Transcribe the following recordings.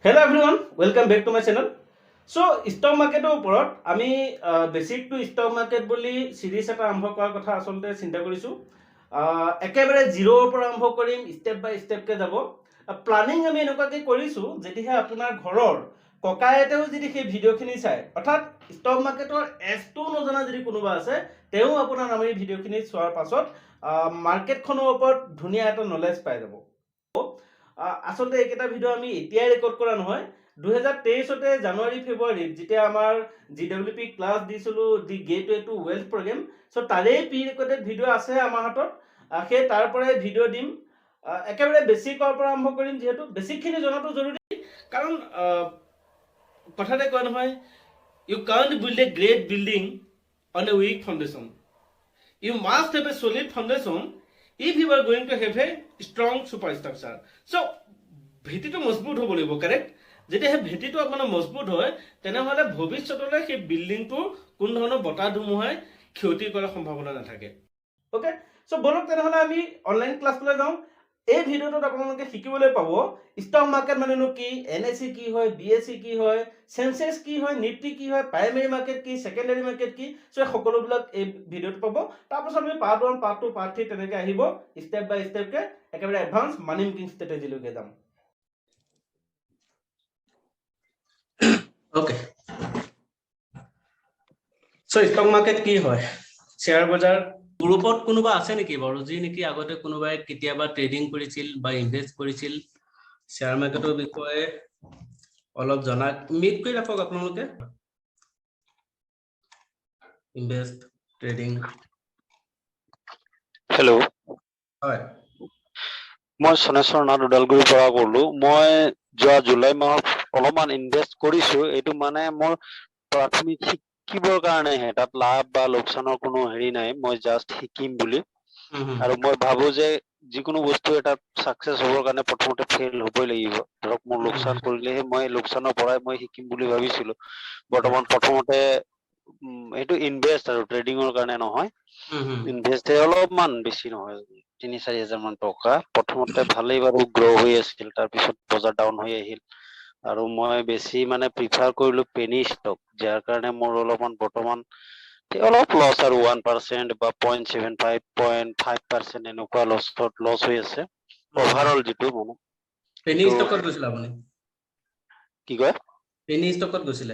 Hello everyone, welcome back to my channel. So stock market ওপৰত আমি basic to stock market বুলি সিৰিজ এটা আৰম্ভ কৰাৰ কথা আসলতে চিন্তা কৰিছো একেবাৰে জিৰোৰ পৰা আৰম্ভ কৰিম স্টেপ বাই স্টেপ কে যাব প্ল্যানিং আমি এনেকুৱাকে কৰিছো যেতিহে আপোনাৰ ঘৰৰ ককায়েতেও যদি সেই ভিডিওখিনি চাই অৰ্থাৎ ষ্টক মাৰ্কেটৰ এছটো নজনা যদি কোনোবা আছে তেও আপোনাৰ নাম এই ভিডিওখিনি চোৱাৰ পাছত মাৰ্কেটখনৰ ওপৰত ধুনীয়া এটা নলেজ পাই যাব আসলতে এইকেইটা ভিডিও আমি এতিয়াই ৰেকৰ্ড কৰা নহয় 2023 জানুৱাৰী ফেব্ৰুৱাৰী যেতিয়া আমাৰ জিডব্লিউপি ক্লাছ দিছিলো the gateway to wealth programme so তাৰে প্ৰি ৰেকৰ্ডেড ভিডিও আছে আমাৰ হাতত সেই তাৰ পৰাই ভিডিও দিম একেবাৰে বেসিকৰ পৰা আৰম্ভ কৰিম যেহেতু বেসিকখিনি জনাটো জৰুৰী কাৰণ কথাতে কয় নহয় you can't build a great building on a weak foundation you must have a solid foundation if you are going to have a strong superstructure so ভেটিটো মজবুত হ'ব লাগিব কাৰেক্ট যদি হে ভেটিটো আপোনাৰ মজবুত হয় তেনেহলে ভৱিষ্যতলৈ সেই বিল্ডিংটো কোন ধৰণৰ বতাহ ধুমুহাই ক্ষতি কৰাৰ সম্ভাৱনা নাথাকে ওকে সো বলক তেনেহলে আমি অনলাইন ক্লাছলৈ যাওঁ এই ভিডিওটোত আপোনালোকে শিকিবলৈ পাব ষ্টক মাৰ্কেট মানেনো কি এনএসই কি হয় বিএসই কি হয় সেন্সেক্স কি হয় নিফটি কি হয় প্ৰাইমেৰী মাৰ্কেট কি সেকেন্ডাৰী মাৰ্কেট কি সো সকলোবিলাক এই ভিডিওত পাব তাৰপিছত আমি পাৰ্ট 1 পাৰ্ট 2 পাৰ্ট 3 তেনেকৈ আহিব স্টেপ বাই স্টেপ কে একেবাৰে এডভান্স মানি মেকিং ষ্ট্ৰেটেজি লৈকে যাম ওকে সো ষ্টক মাৰ্কেট কি হয় শেয়াৰ বজাৰ গ্ৰুপত কোনোবা আছে নেকি বাৰু যি নেকি আগতে কোনোবাই কেতিয়াবা ট্ৰেডিং কৰিছিল বা ইনভেস্ট কৰিছিল শেয়াৰ মাৰ্কেটৰ বিষয়ে অলপ জনা মিট কৰি ৰাখক আপোনালোকে ইনভেস্ট ট্ৰেডিং হেল্ল' হয় মই সনেশ্বৰ নাথ ওদালগুৰিৰ পৰা ক'লো মই যোৱা জুলাই মাহত অলপমান ইনভেষ্ট কৰিছো এইটো মানে মোৰ প্ৰাথমিক শিকিবৰ কাৰণেহে তাত লাভ বা লোকচানৰ কোনো হেৰি নাই মই জাষ্ট শিকিম বুলি আৰু মই ভাবো যে যিকোনো বস্তু এটা সাকসেস হ'বৰ কাৰণে প্ৰথমতে ফেইল হ'বই লাগিব ধৰক মোৰ লোকচান কৰিলেহে মই লোকচানৰ পৰাই মই শিকিম বুলি ভাবিছিলো বৰ্তমান প্ৰথমতে এইটো ইনভেষ্ট আৰু ট্ৰেডিঙৰ কাৰণে নহয় ইনভেষ্ট অলপমান বেছি নহয় 3-4 হাজাৰ মান টকা প্ৰথমতে ভালেই বাৰু গ্ৰ' হৈ আছিল তাৰপিছত বজাৰ ডাউন হৈ আহিল আৰু মই বেছি মানে প্ৰিফাৰ কৰিলো পেনি ষ্টক যাৰ কাৰণে মোৰ অলপমান বৰ্তমান অলপ লছ আৰু 1% বা 0.75 0.5% এনেকুৱা লছ হৈ আছে ওভাৰঅল যেটো মানে পেনি ষ্টকত গৈছিল আপুনি কি কয় পেনি ষ্টকত গৈছিল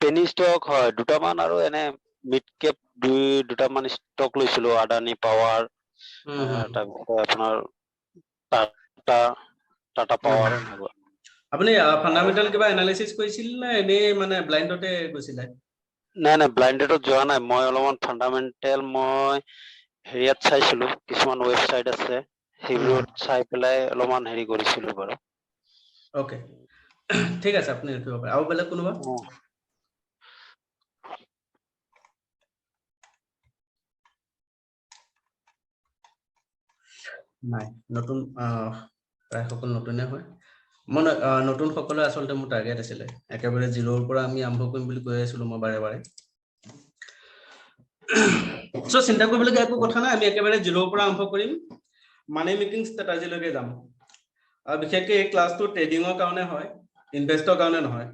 পেনি ষ্টক হয় দুটামান আৰু এনে মিড কেপ দুটামান ষ্টক লৈছিলো আদানি পাৱাৰ তাৰপিছত আপোনাৰ টাটা পাৱাৰ আপুনি ফান্ডামেন্টাল কিবা এনালাইসিস কৰিছিল না এনে মানে ব্লাইন্ডতে গৈছিল নাই নাই ব্লাইন্ডেডত যোৱা নাই মই অলপমান ফান্ডামেন্টাল মই হেৰিয়াত চাইছিলো কিছুমান ওয়েবসাইট আছে সেইবোৰত চাই পেলাই অলপমান হেৰি কৰিছিলো বাৰু ওকে ঠিক আছে আপুনি লিখিব পাৰে আৰু বেলেগ কোনোবা নাই নতুন প্ৰায় সকলো নতুনে হয় মই নতুন সকলো আসলতে মোৰ টাৰ্গেট আছিল একেবাৰে জিৰোৰ পৰা আমি আৰম্ভ কৰিম বুলি কৈ আছিলো মই বাৰে বাৰে সো চিন্তা কৰিবলগীয়া একো কথা নাই আমি একেবাৰে জিৰোৰ পৰা আৰম্ভ কৰিম মানি মেকিং ষ্ট্ৰেটেজি লৈকে যাম আৰু বিশেষকৈ এই ক্লাছটো ট্ৰেডিংৰ কাৰণে হয় ইনভেষ্টৰ কাৰণে নহয়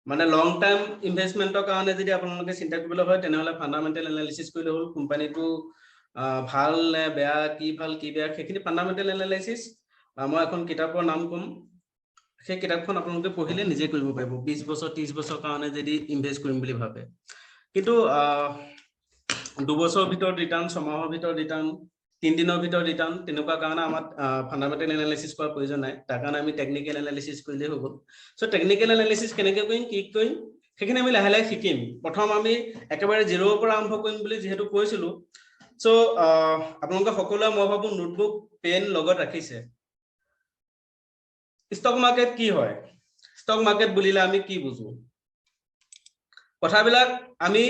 মানে লং টাইম ইনভেষ্টমেন্টৰ কাৰণে যদি আপোনালোকে চিন্তা কৰিবলৈ হয় তেনেহলে ফান্ডামেন্টাল এনালাইসিস কৰিলে হ'ল কোম্পানীটো ভাল নে বেয়া কি ভাল কি বেয়া সেইখিনি ফান্ডামেন্টাল এনালাইসিস মই এখন কিতাপৰ নাম কম সেই কিতাপখন আপোনালোকে পঢ়িলে নিজে কৰিব পাৰিব 20 বছৰ 30 বছৰ কাৰণে যদি ইনভেষ্ট কৰিম বুলি ভাবে কিন্তু 2 বছৰৰ ভিতৰত ৰিটাৰ্ণ 6 মাহৰ ভিতৰত ৰিটাৰ্ণ 3 দিনৰ ভিতৰত ৰিটাৰ্ণ তেনেকুৱা কাৰণে আমাৰ ফান্ডামেন্টাল এনালাইসিস কৰাৰ প্ৰয়োজন নাই তাৰ কাৰণে আমি টেকনিক্যাল এনালাইসিস কৰিলে হ'ব সো টেকনিক্যাল এনালাইসিস কেনেকৈ কৰিম কি কৰিম সেইখিনি আমি লাহে লাহে শিকিম প্ৰথম আমি একেবাৰে জিৰোৰ পৰা আৰম্ভ কৰিম বুলি যেহেতু কৈছিলো সো আপোনালোকে সকলোৱে মই ভাবো নোটবুক পেন লগত ৰাখিছে ষ্টক মাৰ্কেট কি হয় ষ্টক মাৰ্কেট বুলিলে আমি কি বুজো কথাবিলাক আমি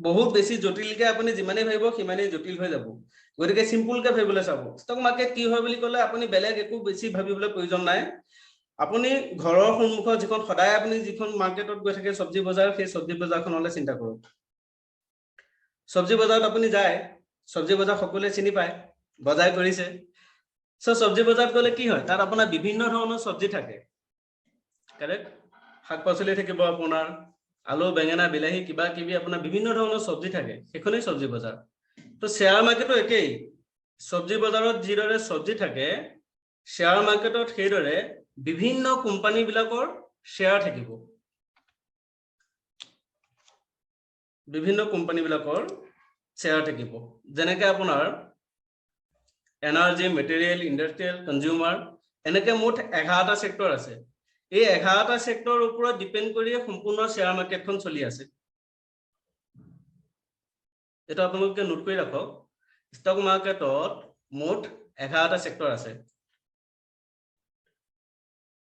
বহুত বেছি জটিলকে আপুনি যিমানে ভাবিব সিমানে জটিল হৈ যাব গতিকে সিম্পল কে ভাবিবলৈ চাব ষ্টক মাৰ্কেট কি হয় বুলি ক'লে আপুনি বেলেগ একো বেছি ভাবিবলৈ প্ৰয়োজন নাই আপুনি ঘৰৰ সন্মুখত যিখন সদায় আপুনি যিখন মাৰ্কেটত গৈ থাকে সবজি বজাৰ সেই সবজি বজাৰখনলৈ চিন্তা কৰক সবজি বজাৰত আপুনি যায় সবজি বজাৰ সকলোৱে চিনি পায় বজাৰ কৰিছে সো সবজি বজাৰত গ'লে কি হয় তাত আপোনাৰ বিভিন্ন ধৰণৰ সবজি থাকে কাৰেক্ট? শাক পাচলি থাকিব আপোনাৰ, আলু বেঙেনা বিলাহী কিবা কিবি আপোনাৰ বিভিন্ন ধৰণৰ চব্জি থাকে, সেইখনেই চব্জি বজাৰ। তো শ্বেয়াৰ মাৰ্কেটো একেই, চব্জি বজাৰত যিদৰে চব্জি থাকে শ্বেয়াৰ মাৰ্কেটত সেইদৰে বিভিন্ন কোম্পানী বিলাকৰ শ্বেয়াৰ থাকিব, বিভিন্ন কোম্পানী বিলাকৰ শ্বেয়াৰ থাকিব। যেনেকে আপোনাৰ এনাৰ্জি, মেটেৰিয়েল, ইণ্ডাষ্ট্ৰিয়েল, কনজিউমাৰ, এনেকে মুঠ 11টা সেক্টৰ আছে। এই 11টা সেক্টৰৰ ওপৰত ডিপেন্ড কৰি সম্পূৰ্ণ শ্বেয়াৰ মাৰ্কেটখন চলি আছে। এটা আপোনালোকে নোট কৰি ৰাখক, ষ্টক মাৰ্কেটত মুঠ 11টা সেক্টৰ আছে।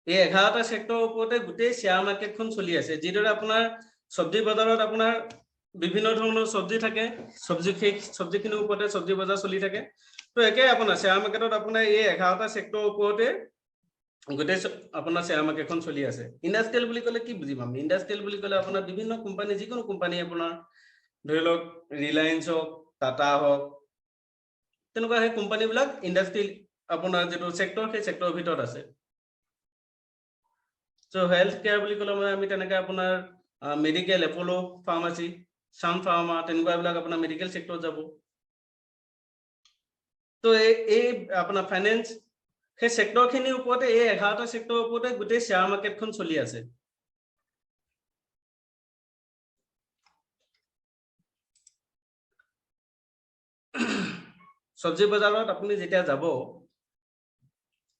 এই 11টা সেক্টৰৰ ওপৰতে গোটেই শ্বেয়াৰ মাৰ্কেটখন চলি আছে। যিদৰে আপোনাৰ চব্জি বজাৰত আপোনাৰ বিভিন্ন ধৰণৰ চব্জি থাকে, চব্জিখিনিৰ ওপৰতে চব্জি বজাৰ চলি থাকে। তো একে আপোনাৰ শ্বেয়াৰ মাৰ্কেটত আপোনাৰ এই 11টা সেক্টৰৰ ওপৰতে গোটেই আপোনাৰ শ্বেয়াৰ মাৰ্কেটখন চলি আছে। ইণ্ডাষ্ট্ৰিয়েল বুলি ক'লে কি বুজিম আমি? ইণ্ডাষ্ট্ৰিয়েল বুলি ক'লে আপোনাৰ বিভিন্ন কোম্পানী, যিকোনো কোম্পানী আপোনাৰ ধৰি লওক ৰিলায়েন্স হওক, টাটা হওক, তেনেকুৱা সেই কোম্পানীবিলাক ইণ্ডাষ্ট্ৰিয়েল আপোনাৰ যিটো সেক্টৰ, সেই সেক্টৰৰ ভিতৰত আছে। চ' হেল্থ কেয়াৰ বুলি ক'লে মানে আমি তেনেকৈ আপোনাৰ মেডিকেল, এপ'লো ফাৰ্মাচী, চান ফাৰ্মা, তেনেকুৱাবিলাক আপোনাৰ মেডিকেল সেক্টৰত যাব। তো এই আপোনাৰ ফাইনেন্স, সেই সেক্টৰখিনিৰ ওপৰতে, এই 11টা সেক্টৰৰ ওপৰতে গোটেই শ্বেয়াৰ মাৰ্কেটখন চলি আছে। চব্জি বজাৰত আপুনি যেতিয়া যাব,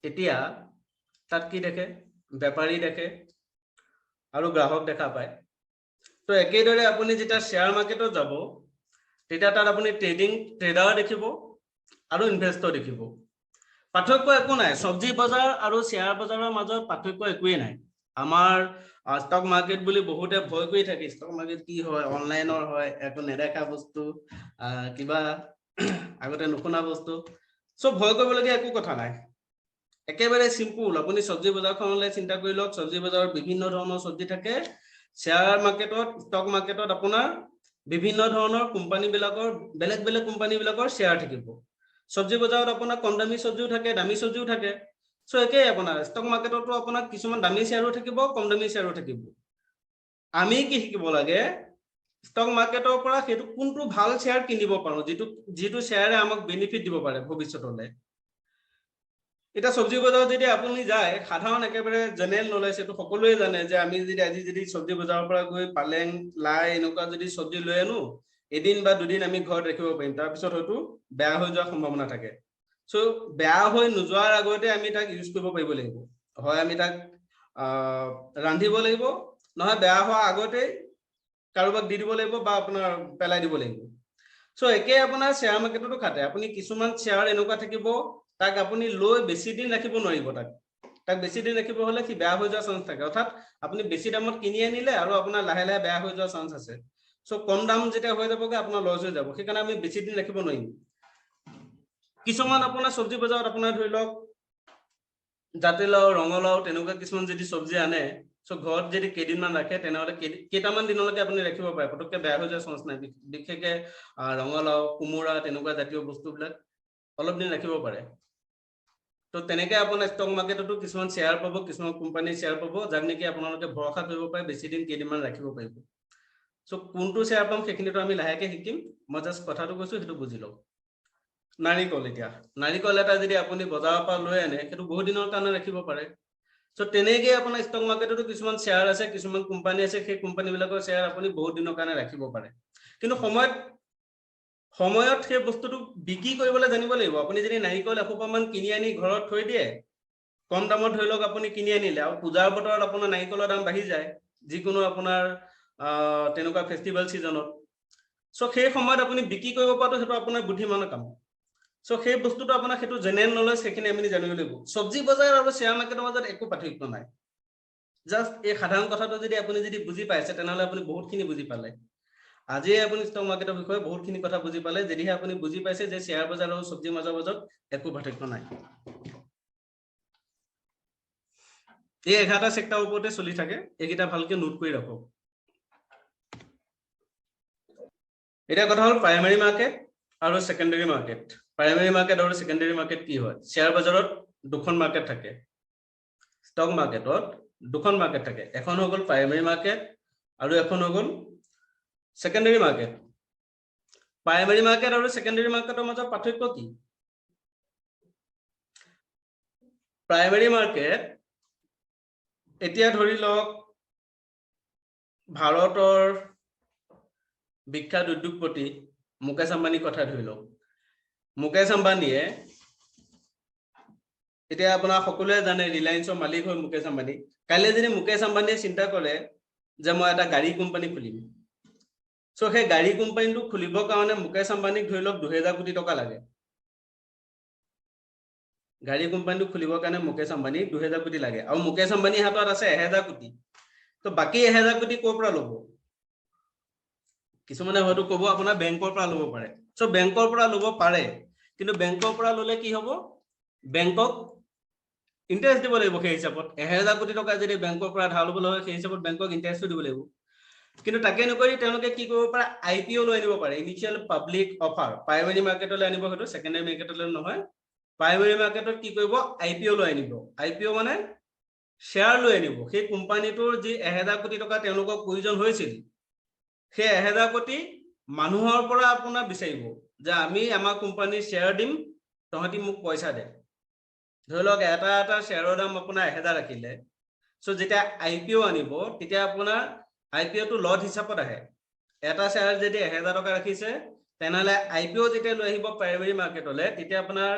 তেতিয়া তাত কি দেখে? বেপাৰী দেখে আৰু গ্ৰাহক দেখা পায়। তো একেদৰে আপুনি যেতিয়া শ্বেয়াৰ মাৰ্কেটত যাব, তেতিয়া তাত আপুনি ট্ৰেডাৰ দেখিব আৰু ইনভেষ্টৰ দেখিব। পাৰ্থক্য একো নাই, চব্জি বজাৰ আৰু শ্বেয়াৰ বজাৰৰ মাজত পাৰ্থক্য একোৱেই নাই। আমাৰ ষ্টক মাৰ্কেট বুলি বহুতে ভয় কৰি থাকে, ষ্টক মাৰ্কেট কি হয়, অনলাইনৰ হয়, একো নেদেখা বস্তু, কিবা আগতে নুশুনা বস্তু। চ' ভয় কৰিবলগীয়া একো কথা নাই, একেবাৰে চিম্পুল। আপুনি চব্জি বজাৰখনলৈ চিন্তা কৰি লওক, চব্জি বজাৰত বিভিন্ন ধৰণৰ চব্জি থাকে। শ্বেয়াৰ মাৰ্কেটত, ষ্টক মাৰ্কেটত আপোনাৰ বিভিন্ন ধৰণৰ কোম্পানী বিলাকৰ, বেলেগ বেলেগ কোম্পানী বিলাকৰ শ্বেয়াৰ থাকিব। চব্জি বজাৰত আপোনাৰ কম দামী চব্জিও থাকে, দামী চব্জিও থাকে। চ' একেই আপোনাৰ ষ্টক মাৰ্কেটতো আপোনাৰ কিছুমান দামী শ্বেয়াৰো থাকিব, কম দামী শ্বেয়াৰো থাকিব। আমি কি শিকিব লাগে? ষ্টক মাৰ্কেটৰ পৰা সেইটো কোনটো ভাল শ্বেয়াৰ কিনিব পাৰো, যিটো শ্বেয়াৰে আমাক বেনিফিট দিব পাৰে ভৱিষ্যতলৈ। এতিয়া চব্জি বজাৰত যদি আপুনি যায়, সাধাৰণ একেবাৰে জেনেৰেল নলেজ, এইটো সকলোৱে জানে যে আমি আজি যদি চব্জি বজাৰৰ পৰা গৈ পালেং, লাই এনেকুৱা যদি চব্জি লৈ আনো, এদিন বা দুদিন আমি ঘৰত ৰাখিব পাৰিম, তাৰপিছত হয়তো বেয়া হৈ যোৱাৰ সম্ভাৱনা থাকে। চ' বেয়া হৈ নোযোৱাৰ আগতে আমি তাক ইউজ কৰিব পাৰিব লাগিব। হয় আমি তাক ৰান্ধিব লাগিব, নহয় বেয়া হোৱাৰ আগতেই কাৰোবাক দি দিব লাগিব বা আপোনাৰ পেলাই দিব লাগিব। চ' একে আপোনাৰ শ্বেয়াৰ মাৰ্কেটতো খাটে। আপুনি কিছুমান শ্বেয়াৰ এনেকুৱা থাকিব, তাক আপুনি লৈ বেছি দিন ৰাখিব নোৱাৰিব। তাক বেছি দিন ৰাখিব হলে সি বেয়া হৈ যোৱাৰ চান্স থাকে। অৰ্থাৎ আপুনি বেছি দামত কিনি আনিলে আৰু আপোনাৰ লাহে লাহে বেয়া হৈ যোৱাৰ চান্স আছে। চ' কম দাম যেতিয়া হৈ যাবগে আপোনাৰ লছ হৈ যাব, সেইকাৰণে আমি বেছি দিন ৰাখিব নোৱাৰিম। কিছুমান আপোনাৰ চব্জি বজাৰত আপোনাৰ ধৰি লওক জাতিলাও, ৰঙালাও, তেনেকুৱা কিছুমান যদি চব্জি আনে, চ' ঘৰত যদি কেইদিনমান ৰাখে, তেনেহ'লে কেইটামান দিনলৈকে আপুনি ৰাখিব পাৰে, পটককে বেয়া হৈ যোৱাৰ চান্স নাই। বিশেষকে ৰঙালাও, কোমোৰা, তেনেকুৱা জাতীয় বস্তুবিলাক অলপ দিন ৰাখিব পাৰে। তো তেনেকে আপোনাৰ ষ্টক মাৰ্কেটতো কিছুমান শ্বেয়াৰ পাব, কিছুমান কোম্পানীৰ শ্বেয়াৰ পাব, যাক নেকি আপোনালোকে ভৰসা কৰিব পাৰে, বেছি দিন কেইদিনমান ৰাখিব পাৰিব। চ' কোনটো শ্বেয়াৰ পাম সেইখিনিতো আমি লাহেকে শিকিম। মই জাষ্ট কথাটো কৈছো, সেইটো বুজি লওক। নাৰিকল, এতিয়া নাৰিকল এটা যদি আপুনি বজাৰৰ পৰা লৈ আনে, সেইটো বহুত দিনৰ কাৰণে ৰাখিব পাৰে। চ' তেনেকেই আপোনাৰ ষ্টক মাৰ্কেটতো কিছুমান শ্বেয়াৰ আছে, কিছুমান কোম্পানী আছে, সেই কোম্পানী বিলাকৰ শ্বেয়াৰ আপুনি বহুত দিনৰ কাৰণে ৰাখিব পাৰে। কিন্তু সময়ত সেই বস্তুটো বিক্ৰী কৰিবলৈ জানিব লাগিব। আপুনি যদি নাৰিকল এসোপামান কিনি আনি ঘৰত থৈ দিয়ে, কম দামত ধৰি লওক আপুনি কিনি আনিলে, আৰু পূজাৰ বতৰত আপোনাৰ নাৰিকলৰ দাম বাঢ়ি যায়, যিকোনো আপোনাৰ তেনেকুৱা ফেষ্টিভেল ছিজনত। চ' সেই সময়ত আপুনি বিক্ৰী কৰিব পৰাটো সেইটো আপোনাৰ বুদ্ধিমানৰ কাম। চ' সেই বস্তুটো আপোনাৰ সেইটো জেনেৰেল নলেজ, সেইখিনি আমি জানিব লাগিব। চব্জি বজাৰ আৰু শ্বেয়াৰ মাৰ্কেটৰ মাজত একো পাৰ্থক্য নাই। জাষ্ট এই সাধাৰণ কথাটো যদি আপুনি বুজি পাইছে, তেনেহ'লে আপুনি বহুতখিনি বুজি পালে। আজিয়ে আপুনি ষ্টক মাৰ্কেটৰ বিষয়ে বহুতখিনি কথা বুজি পালে, যদিহে আপুনি বুজি পাইছে যে শ্বেয়াৰ বজাৰ আৰু চব্জি বজাৰৰ মাজত একো পাৰ্থক্য নাই। এই 11টা সেক্টৰৰ ওপৰতে চলি থাকে, এইকেইটা ভালকে নোট কৰি ৰাখক। এতিয়া কথা হ'ল প্ৰাইমাৰী মাৰ্কেট আৰু ছেকেণ্ডাৰী মাৰ্কেট। প্ৰাইমাৰী মাৰ্কেট আৰু ছেকেণ্ডাৰী মাৰ্কেট কি হয়? শ্বেয়াৰ বজাৰত দুখন মাৰ্কেট থাকে। ষ্টক মাৰ্কেটত দুখন মাৰ্কেট থাকে, এখন হৈ গ'ল প্ৰাইমেৰী মাৰ্কেট আৰু এখন হৈ গ'ল সেকেন্ডাৰী মাৰ্কেট। প্ৰাইমেৰী মাৰ্কেট আৰু সেকেন্ডাৰী মাৰ্কেটৰ মাজত পাৰ্থক্য কি? প্ৰাইমেৰী মাৰ্কেট এতিয়া ধৰি লওক ভাৰতৰ বিখ্যাত উদ্যোগপতি মুকেশ আম্বানীৰ কথা ধৰি লওক। মুকেশ আম্বানীয়ে এতিয়া আপোনাৰ সকলোৱে জানে ৰিলায়েন্সৰ মালিক হয় মুকেশ আম্বানী। কাইলৈ যদি মুকেশ আম্বানীয়ে চিন্তা কৰে যে মই এটা গাড়ী কোম্পানী খুলিম, সো সেই গাড়ী কোম্পানীটো খুলিবৰ কাৰণে মুকেশ আম্বানীক ধৰি লওক 2000 কোটি টকা লাগে। গাড়ী কোম্পানীটো খুলিবৰ কাৰণে মুকেশ আম্বানীক 2000 কোটি লাগে আৰু মুকেশ আম্বানীৰ হাতত আছে 1000 কোটি। তো বাকি 1000 কোটি ক'ৰ পৰা ল'ব? কিছুমানে হয়তো ক'ব আপোনাৰ বেংকৰ পৰা ল'ব পাৰে। সো বেংকৰ পৰা ল'ব পাৰে, কিন্তু বেংকৰ পৰা ল'লে কি হ'ব? বেংকক ইন্টাৰেষ্ট দিব লাগিব। সেই হিচাপত 1000 কোটি টকা যদি বেংকৰ পৰা ধাৰ ল'বলৈ হয়, সেই হিচাপত বেংকক ইন্টাৰেষ্টটো দিব লাগিব। কিন্তু তাকে নকৰি তেওঁলোকে কি কৰিব পাৰে? IPO লৈ আনিব পাৰে, ইনিচিয়েল পাব্লিক অফাৰ। প্ৰাইমেৰী মাৰ্কেটলৈ আনিব, হয়তো সেকেন্ডাৰী মাৰ্কেটলৈ নহয়। প্ৰাইমেৰী মাৰ্কেটত কি কৰিব? IPO লৈ আনিব। IPO মানে শ্বেয়াৰ লৈ আনিব। সেই কোম্পানীটোৰ যি 1000 কোটি টকা তেওঁলোকক প্ৰয়োজন হৈছিল, সেই 1000 কোটি মানুহৰ পৰা আপোনাৰ বিচাৰিব যে আমি আমাৰ কোম্পানীৰ শ্বেয়াৰ দিম, তহঁতি মোক পইচা দে। ধৰি লওক এটা শ্বেয়াৰৰ দাম আপোনাৰ 1000 ৰাখিলে, সো যেতিয়া IPO আনিব তেতিয়া আপোনাৰ IPO টো লট হিচাপত আহে। এটা শ্বেয়াৰ যদি 1000 টকা ৰাখিছে, তেনেহলে IPO যেতিয়া লৈ আহিব প্ৰাইমেৰী মাৰ্কেটলৈ, তেতিয়া আপোনাৰ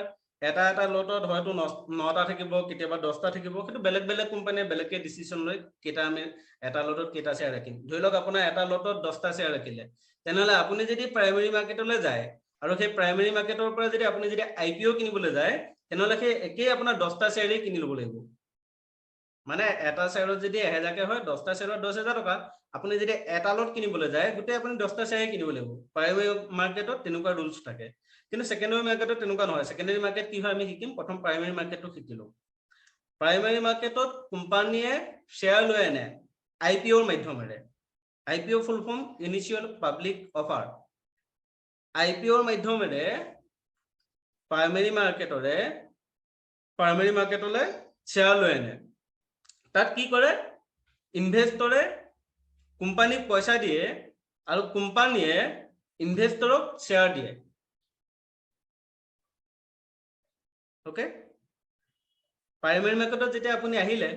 এটা লটত হয়তো 9টা থাকিব, কেতিয়াবা 10টা থাকিব। কিন্তু বেলেগ বেলেগ কোম্পানীয়ে বেলেগকে ডিসিশন লৈ কেইটা আমি এটা লটত কেইটা শ্বেয়াৰ ৰাখিম। ধৰি লওক আপোনাৰ এটা লটত 10টা শ্বেয়াৰ ৰাখিলে, তেনেহলে আপুনি যদি প্ৰাইমেৰী মাৰ্কেটলৈ যায় আৰু সেই প্ৰাইমেৰী মাৰ্কেটৰ পৰা যদি আপুনি যদি IPO কিনিবলৈ যায়, তেনেহলে সেই একেই আপোনাৰ 10টা শ্বেয়াৰেই কিনি ল'ব লাগিব। মানে এটা শ্বেয়াৰত যদি 1000 কে হয়, 10টা শ্বেয়াৰত 10000 টকা। আপুনি যদি এটা লট কিনিবলৈ যায়, গোটেই আপুনি 10টা শ্বেয়াৰ কিনিব লাগিব। প্ৰাইমেৰী মাৰ্কেটত তেনেকুৱা ৰুলছ থাকে। কিন্তু সেকেন্ডাৰী মাৰ্কেটত তেনেকুৱা নহয়। সেকেন্ডাৰী মাৰ্কেট কি হয় আমি শিকিম। প্ৰথম প্ৰাইমেৰী মাৰ্কেটটো শিকিলো। প্ৰাইমেৰী মাৰ্কেটত কোম্পানীয়ে শ্বেয়াৰ লৈ আনে IPOৰ মাধ্যমেৰে। IPO full form initial public offer. IPOৰ মাধ্যমেৰে প্ৰাইমেৰী মাৰ্কেটলৈ শ্বেয়াৰ লৈ আনে। তাত কি কৰে? ইনভেষ্টৰে কোম্পানীক পইচা দিয়ে আৰু কোম্পানীয়ে ইনভেষ্টৰক শ্বেয়াৰ দিয়ে। ওকে, প্ৰাইমেৰী মাৰ্কেটত যেতিয়া আপুনি আহিলে,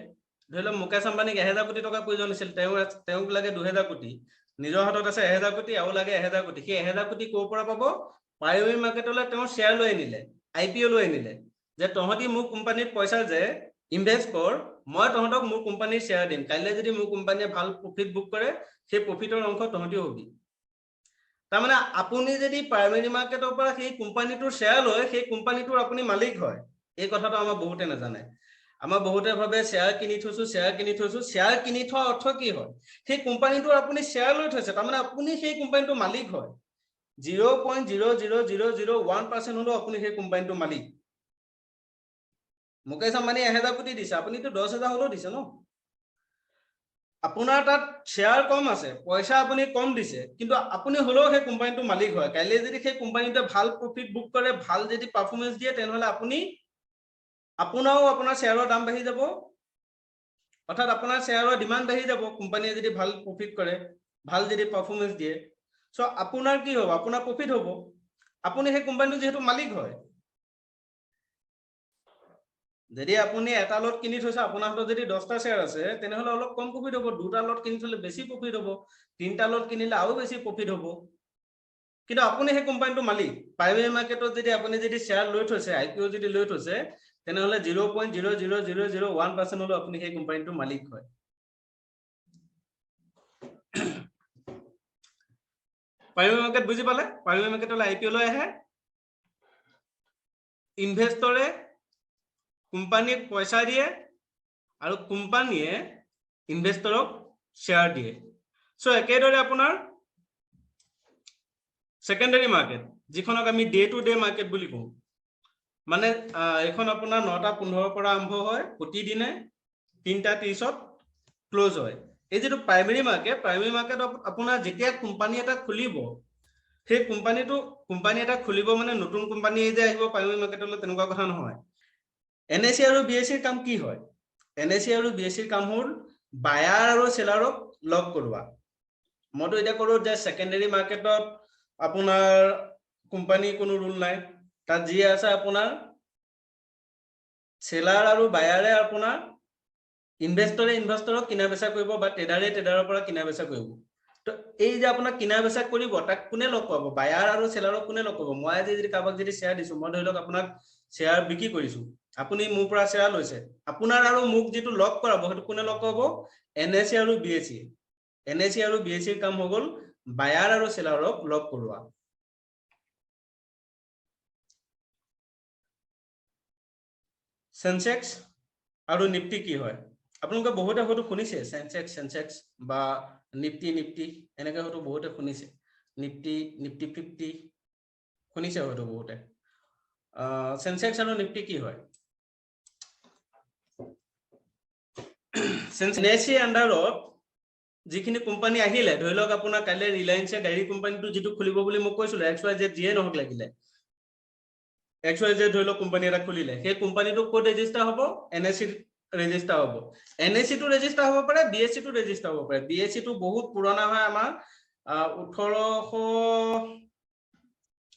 ধৰি লওক মুকেশ আম্বানীক 1000 কোটি টকা প্ৰয়োজন হৈছিল, তেওঁক লাগে 2000 কোটি, নিজৰ হাতত আছে 1000 কোটি আৰু লাগে 1000 কোটি। সেই 1000 কোটি ক'ৰ পৰা পাব? প্ৰাইমেৰী মাৰ্কেটলৈ তেওঁ শ্বেয়াৰ লৈ আনিলে, IPO লৈ আনিলে, যে তহঁতি মোৰ কোম্পানীত পইচা যে ইনভেষ্ট কৰ, মই তহঁতক মোৰ কোম্পানীৰ শ্বেয়াৰ দিম। কাইলৈ যদি মোৰ কোম্পানীয়ে ভাল প্ৰফিট বুক কৰে, সেই প্ৰফিটৰ অংশ তহঁতিও হবি। তাৰমানে আপুনি যদি প্ৰাইমেৰী মাৰ্কেটৰ পৰা সেই কোম্পানীটোৰ শ্বেয়াৰ লয়, সেই কোম্পানীটোৰ আপুনি মালিক হয়। এই কথাটো আমাৰ বহুতে নাজানে। আমাৰ বহুতে ভাবে শ্বেয়াৰ কিনি থৈছো। শ্বেয়াৰ কিনি থোৱা অৰ্থ কি হয়? সেই কোম্পানীটোৰ আপুনি শ্বেয়াৰ লৈ থৈছে, তাৰমানে আপুনি সেই কোম্পানীটোৰ মালিক হয়। 0.00001% হলেও আপুনি সেই কোম্পানীটোৰ মালিক। মুকেশ আম্বানীয়ে 1000 কোটি দিছে, আপুনিতো 10000 হলেও দিছে ন। আপোনাৰ তাত শ্বেয়াৰ কম আছে, পইচা আপুনি কম দিছে, কিন্তু আপুনি হলেও সেই কোম্পানীটোৰ মালিক হয়। কাইলৈ যদি সেই কোম্পানীটোৱে ভাল প্ৰফিট বুক কৰে, ভাল যদি পাৰফৰমেন্স দিয়ে, তেনেহলে আপোনাৰো আপোনাৰ শ্বেয়াৰৰ দাম বাঢ়ি যাব, অৰ্থাৎ আপোনাৰ শ্বেয়াৰৰ ডিমাণ্ড বাঢ়ি যাব। কোম্পানীয়ে যদি ভাল প্ৰফিট কৰে, ভাল যদি পাৰফৰমেন্স দিয়ে, সো আপোনাৰ কি হ'ব? আপোনাৰ প্ৰফিট হ'ব। আপুনি সেই কোম্পানীটো যিহেতু মালিক হয়। যদি আপুনি এটা লট কিনি থৈছে, আপোনাৰ হাতত যদি 10টা শ্বেয়াৰ আছে, তেনেহলে অলপ কম প্ৰফিট হ'ব। 2টা লট কিনি থলে বেছি প্ৰফিট হ'ব। 3টা লট কিনিলে আৰু বেছি প্ৰফিট হ'ব। কিন্তু আপুনি সেই কোম্পানীটো মালিক। প্ৰাইমেৰী মাৰ্কেটত যদি আপুনি যদি শ্বেয়াৰ লৈ থৈছে, IPO যদি লৈ থৈছে, তেনেহলে 0.00001% হলেও আপুনি সেই কোম্পানীটোৰ মালিক হয়। প্ৰাইমেৰী মাৰ্কেট বুজি পালে? প্ৰাইমেৰী মাৰ্কেটলৈ IPO লৈ আহে, ইনভেষ্টৰে কোম্পানীক পইচা দিয়ে আৰু কোম্পানীয়ে ইনভেষ্টৰক শ্বেয়াৰ দিয়ে। সো একেদৰে আপোনাৰ সেকেন্ডাৰী মাৰ্কেট, যিখনক আমি ডে টু ডে মাৰ্কেট বুলি কওঁ, মানে এখন আপোনাৰ 9টা 15 পৰা আৰম্ভ হয়, প্ৰতিদিনে 3টা 30ত ক্লোজ হয়। এই যেটো প্ৰাইমেৰী মাৰ্কেট আপোনাৰ যেতিয়া কোম্পানী এটা খুলিব, সেই কোম্পানী এটা খুলিব মানে নতুন কোম্পানী যে আহিব প্ৰাইমেৰী মাৰ্কেটলৈ, তেনেকুৱা কথা নহয়। NSE আৰু BSE কাম কি হয়? NSE আৰু BSEৰ কাম হ'ল বায়াৰ আৰু সেলাৰক লগ কৰোৱা মইতো এটা কৰো যে সেকেন্ডাৰী মাৰ্কেটত আপোনাৰ কোম্পানী কোনো ৰুল নাই তাত যি আছে আপোনাৰ সেলাৰ আৰু বায়াৰে আপোনাৰ ইনভেষ্টৰক কিনা বেচা কৰিব বা ট্ৰেডাৰৰ পৰা কিনা বেচা কৰিব তো এই যে আপোনাৰ কিনা বেচা কৰিব তাক কোনে লগ পাব বায়াৰ আৰু সেলাৰক কোনে লগ পাব মই আজি যদি কাবাক যদি শেয়াৰ দিছো মই ধৰি লওক আপোনাক শেয়াৰ বিক্ৰী কৰিছো আপুনি মোৰ পৰা শেয়াৰ লৈছে আপোনাৰ আৰু মোক যেটো লগ কৰাব হেতু কোনে লগ পাব NSE আৰু BSE NSE আৰু BSEৰ কাম হৈ গল বায়াৰ আৰু সেলাৰক লগ কৰোৱা সেনসেক্স আৰু নিফটি কি হয় আপোনালোকে বহুতে হয়তো শুনিছে সেনসেক্স বা নিফটি এনেকৈ হয়তো বহুতে শুনিছে নিফটি 50 শুনিছে হয়তো বহুতে সেনসেক্স আৰু নিফটি কি হয় NSE আন্ডাৰত যিখিনি কোম্পানী আহিলে ধৰি লওক আপোনাৰ কাইলে ৰিলায়েন্সে গাড়ী কোম্পানীটো যেটো খুলিব বুলি মই কৈছিলো XYZ যিয়ে নহক লাগিলে XYZ ধৰি লওক কোম্পানী এটা খুলিলে সেই কোম্পানীটো ক'ত ৰেজিষ্টাৰ হ'ব NSE ৰেজিষ্টাৰ হ'ব NSE টো ৰেজিষ্টাৰ হ'ব পাৰে BSE টো ৰেজিষ্টাৰ হ'ব পাৰে BSE টো বহুত পুৰণা হয় আমাৰ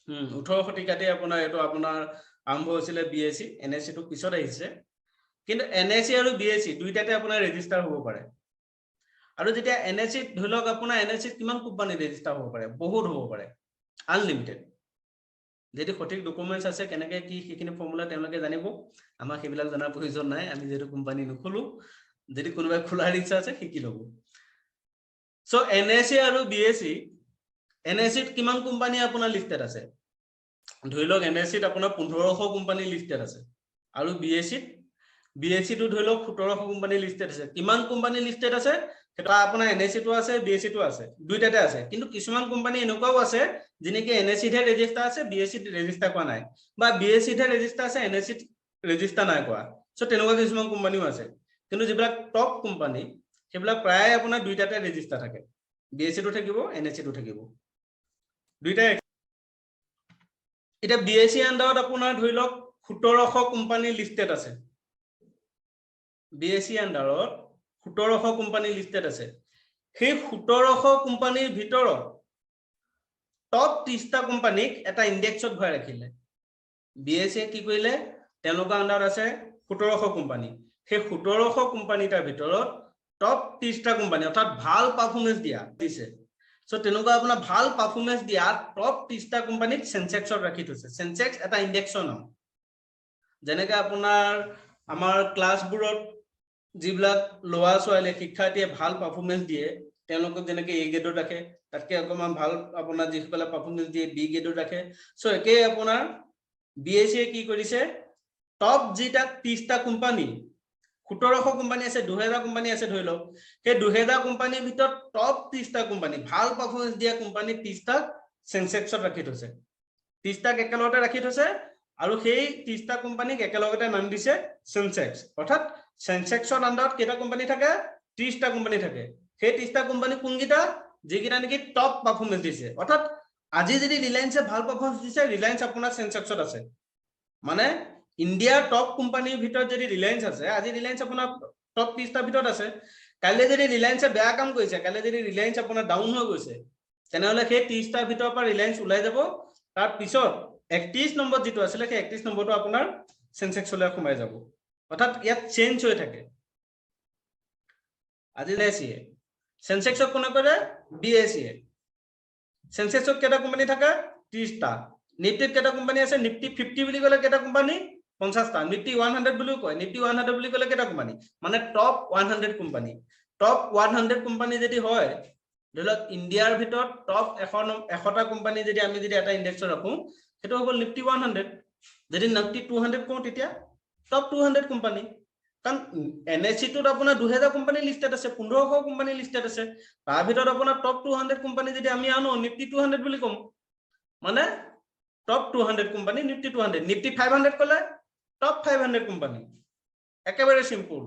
1800 শতিকাতে আপোনাৰ এটো আপোনাৰ আৰম্ভ হৈছিলে BSE NSE টো পিছত আহিছে কিন্তু NSE আৰু BSE দুইটাতে আপোনাৰ ৰেজিষ্টাৰ হ'ব পাৰে আৰু যেতিয়া NSE ধৰি লওক আপোনাৰ NSE কিমান কোম্পানী ৰেজিষ্টাৰ হ'ব পাৰে বহুত হ'ব পাৰে আনলিমিটেড যদি সঠিক ডকুমেন্টস আছে কেনেকে কি সেইখিনি ফৰ্মুলা তেওঁলোকে জানিব আমাৰ সেইবিলাক জানাৰ প্ৰয়োজন নাই আমি যেটো কোম্পানী নখলো যদি কোনোবাই খোলাৰ ইচ্ছা আছে শিকি লব সো NSE আৰু BSE NSE ত কিমান কোম্পানী আপোনাৰ লিস্টেড আছে ধৰি লওক NSE ত আপোনাৰ 1500 কোম্পানী লিস্টেড আছে আৰু BSE টো ধৰি লওক 1700 কোম্পানী লিস্টেড আছে কিমান কোম্পানী লিস্টেড আছে এটা আপোনাৰ NSE টো আছে BSE টো আছে দুইটাতে আছে কিন্তু কিছুমান কোম্পানী এনেকুৱাও আছে যিনেকি NSE তে ৰেজিষ্টাৰ আছে BSE তে ৰেজিষ্টাৰ কৰা নাই বা BSE তে ৰেজিষ্টাৰ আছে NSE তে ৰেজিষ্টাৰ নাই কৰা সো তেনেকুৱা কিছুমান কোম্পানীও আছে কিন্তু যিবিলাক টপ কোম্পানী সেইবিলাক প্ৰায় আপোনাৰ দুইটাতে ৰেজিষ্টাৰ থাকে BSE টো থাকিব NSE টো থাকিব দুইটাই এটা BSE আন্ডাৰত আপোনাৰ ধৰি লওক 1700 কোম্পানী লিস্টেড আছে BSE আন্ডাৰত 1700 কোম্পানী লিস্টেড আছে সেই 1700 কোম্পানীৰ ভিতৰত টপ 30টা কোম্পানীক এটা ইনডেক্সত ভৰাই ৰাখিলে BSE কি কৰিলে তেওঁলোকৰ আন্ডাৰত আছে 1700 কোম্পানী সেই 1700 কোম্পানীটাৰ ভিতৰত টপ 30টা কোম্পানী অৰ্থাৎ ভাল পাৰফৰম্যান্স দিয়া দিছে সো তেনেকুৱা আপোনাৰ ভাল পাৰফৰম্যান্স দিয়া টপ 30টা কোম্পানীক সেনসেক্সত ৰাখি থৈছে সেনসেক্স এটা ইনডেক্সৰ নাম যেনেকৈ আপোনাৰ আমাৰ ক্লাছবোৰত যিবিলাক লোৱা ছোৱালী শিক্ষাৰ্থীয়ে ভাল পাৰফৰম্যান্স দিয়ে তেওঁলোকক যেনেকৈ A গ্ৰেডত ৰাখে তাতকে অকমান ভাল আপোনাৰ যিসকলে পাৰফৰম্যান্স দিয়ে B গ্ৰেডত ৰাখে সো একে আপোনাৰ BSE কি কৰিছে টপ যেটা 30টা কোম্পানী 1700 কোম্পানী আছে 2000 কোম্পানী আছে ধৰি লওক সেই 2000 কোম্পানীৰ ভিতৰত টপ 30টা কোম্পানী ভাল পাৰফৰম্যান্স দিয়া কোম্পানী 30টা সেনসেক্সত ৰাখি থৈছে 30টা একেলগতে ৰাখি থৈছে আৰু সেই 30টা কোম্পানীক একেলগতে নাম দিছে সেনসেক্স অৰ্থাৎ সেনসেক্সৰ আন্ডাৰত কেইটা কোম্পানী থাকে 30টা কোম্পানী থাকে সেই 30টা কোম্পানী কোনগিটা যেগিটা নেকি টপ পারফরম্যান্স দিছে অর্থাৎ আজি যদি রিলায়েন্সে ভাল পারফরম্যান্স দিছে রিলায়েন্স আপনার সেনসেক্সত আছে মানে ইন্ডিয়ার টপ কোম্পানির ভিতর যদি রিলায়েন্স আছে আজি রিলায়েন্স আপনার টপ 30টা ভিতর আছে কাইলে যদি রিলায়েন্সে বেয়া কাম কৰিছে কাইলে যদি ৰিলায়েন্স আপনাৰ ডাউন হৈ গৈছে তেনেহলে সেই 30টাৰ ভিতৰৰ পৰা ৰিলায়েন্স ওলাই যাব তাৰ পিছত 31 নম্বৰ যেটো আছিল সেই 31 নম্বৰটো আপোনাৰ সেনসেক্সলৈ সোমাই যাব অৰ্থাৎ ইয়াত চেঞ্জ হৈ থাকে আজি লেসিয়ে সেনসেক্সক কোনে কৰে BSE সেনসেক্সত কেটা কোম্পানী থাকে 30টা নিফটিত কেটা কোম্পানী আছে নিফটি 50 বুলি কলে কেটা কোম্পানী 50টা নিফটি 100 বুলি কয় নিফটি 100 বুলি কলে কেটা কোম্পানী মানে টপ 100 কোম্পানী টপ 100 কোম্পানী যদি হয় ধৰক ইন্ডিয়াৰ ভিতৰত টপ 100টা কোম্পানী যদি আমি যদি এটা ইনডেক্সত ৰাখো সেটো হ'ব নিফটি 100 যদি নিফটি 200 কও তেতিয়া টপ 200 কোম্পানী কাৰণ NSE টোত আপোনাৰ 2000 কোম্পানী লিস্টেড আছে 1500 কোম্পানী লিস্টেড আছে তাৰ ভিতৰত আপোনাৰ টপ 200 কোম্পানী যদি আমি আনো নিফটি 200 বুলি কম মানে টপ 200 কোম্পানী নিফটি 200 নিফটি 500 কলে টপ 500 কোম্পানী একেবাৰে সিম্পল